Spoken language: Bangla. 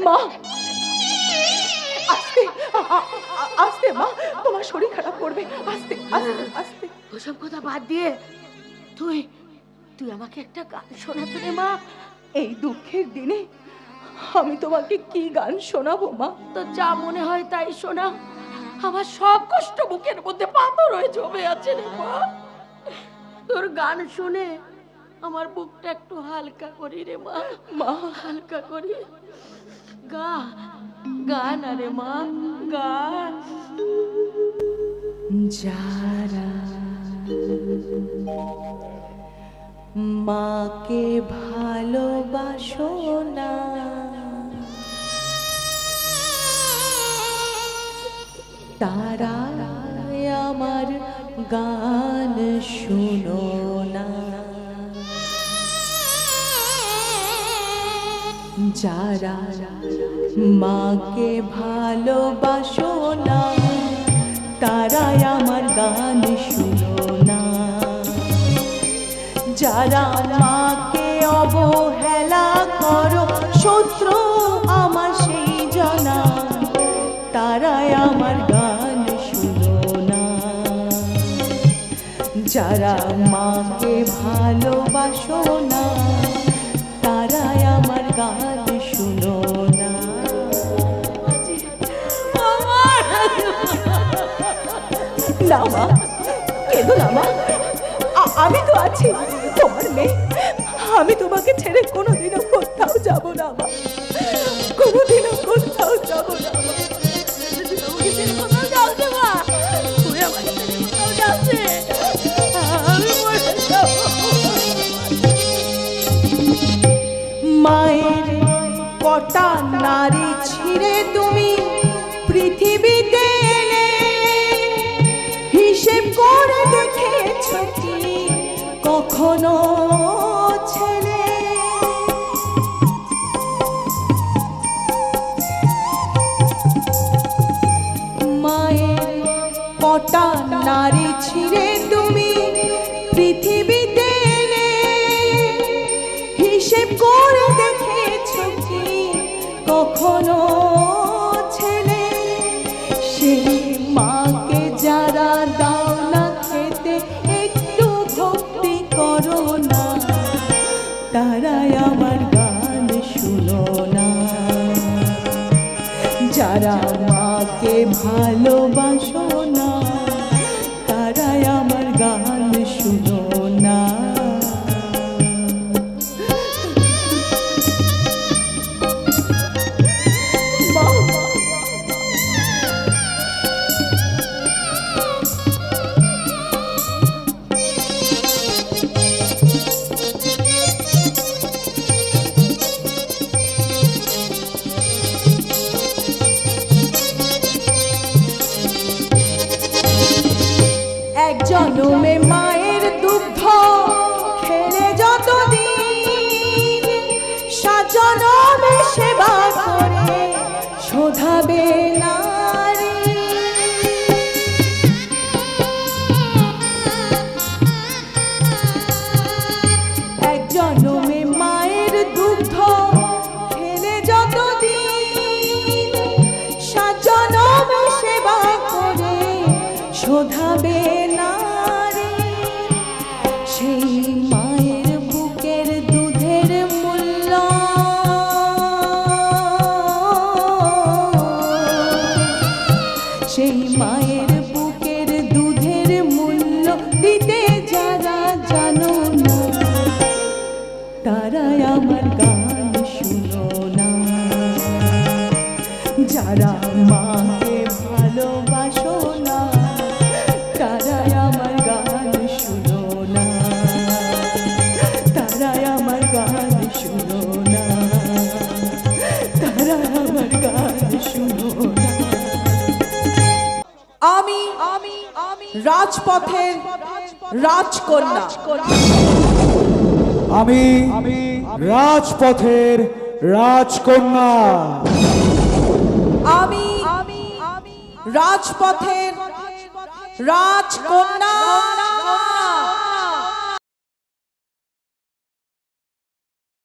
মা আস্তে আস্তে মা, তোমার শরীর খারাপ করবে। আস্তে আস্তে আস্তে। ওসব কথা বাদ দিয়ে তুই তুই আমাকে একটা গান শোনাতে রে মা। এই দুঃখের দিনে আমি তোমাকে কি গান শোনাবো মা? তো যা মনে হয় তাই শোনা। আমার সব কষ্ট বুকের মধ্যে পাথর হয়ে জমে আছে রে মা। তোর গান শুনে আমার বুকটা একটু হালকা করি রে মা। মা হালকা করি। গা গান আরে মা, গান। যারা মাকে ভালোবাসো না, তারা আমার গান শুনো না। যারা মাকে ভালোবাসো না, তারা আমার গান শুনো না। যারা মাকে অবহেলা করো, শত্রু আমার সেই জানা, তারাই আমার গান শুনো না। যারা মাকে ভালোবাসো না, তারাই আমার গান শুনো না। না মা, কেঁদো না মা, আমি তো আছি, তোমার মেয়ে। আমি তোমাকে ছেড়ে কোনোদিনও কোথাও যাব না মা, কোনোদিনও কোথাও যাব না মা। মায়ের কটা নারী ছিঁড়ে তুমি পৃথিবীতে এলে, হিসেব করে দেখেছ কি কখনো ছেলে? মায়ের কটা নারী ছিঁড়ে তুমি পৃথিবীতে এলে, হিসেব করে দেখেছ কি কখনো ছেলে? সেই মাকে যারা দাও না খেতে, একটু ভক্তি করো না, তারাই আমার গান শুনো না। যারা মাকে ভালোবাসো না, তারাই আমার গান শুনো না। এক জন্মে মায়ের দুগ্ধ খেলে যতদিন, সাত জন্মে সেবা করে শোধাবে নারী। এক জন্মে মায়ের দুগ্ধ খেলে যতদিন, সাত জন্মে সেবা করে শোধাবে নারী। সেই মায়ের বুকের দুধের মূল্য, সেই মায়ের বুকের দুধের মূল্য দিতে যারা জানো না, তারাই আমার গান শুনো না। যারা মাকে ভালোবাসো না, তারাই আমার গান শুনো না, তারাই আমার গান শুনো না, তারাই আমার গান শুনো না। আমি রাজপথের রাজকন্যা, আমি রাজপথের রাজকন্যা, আমি রাজপথের রাজকন্যা।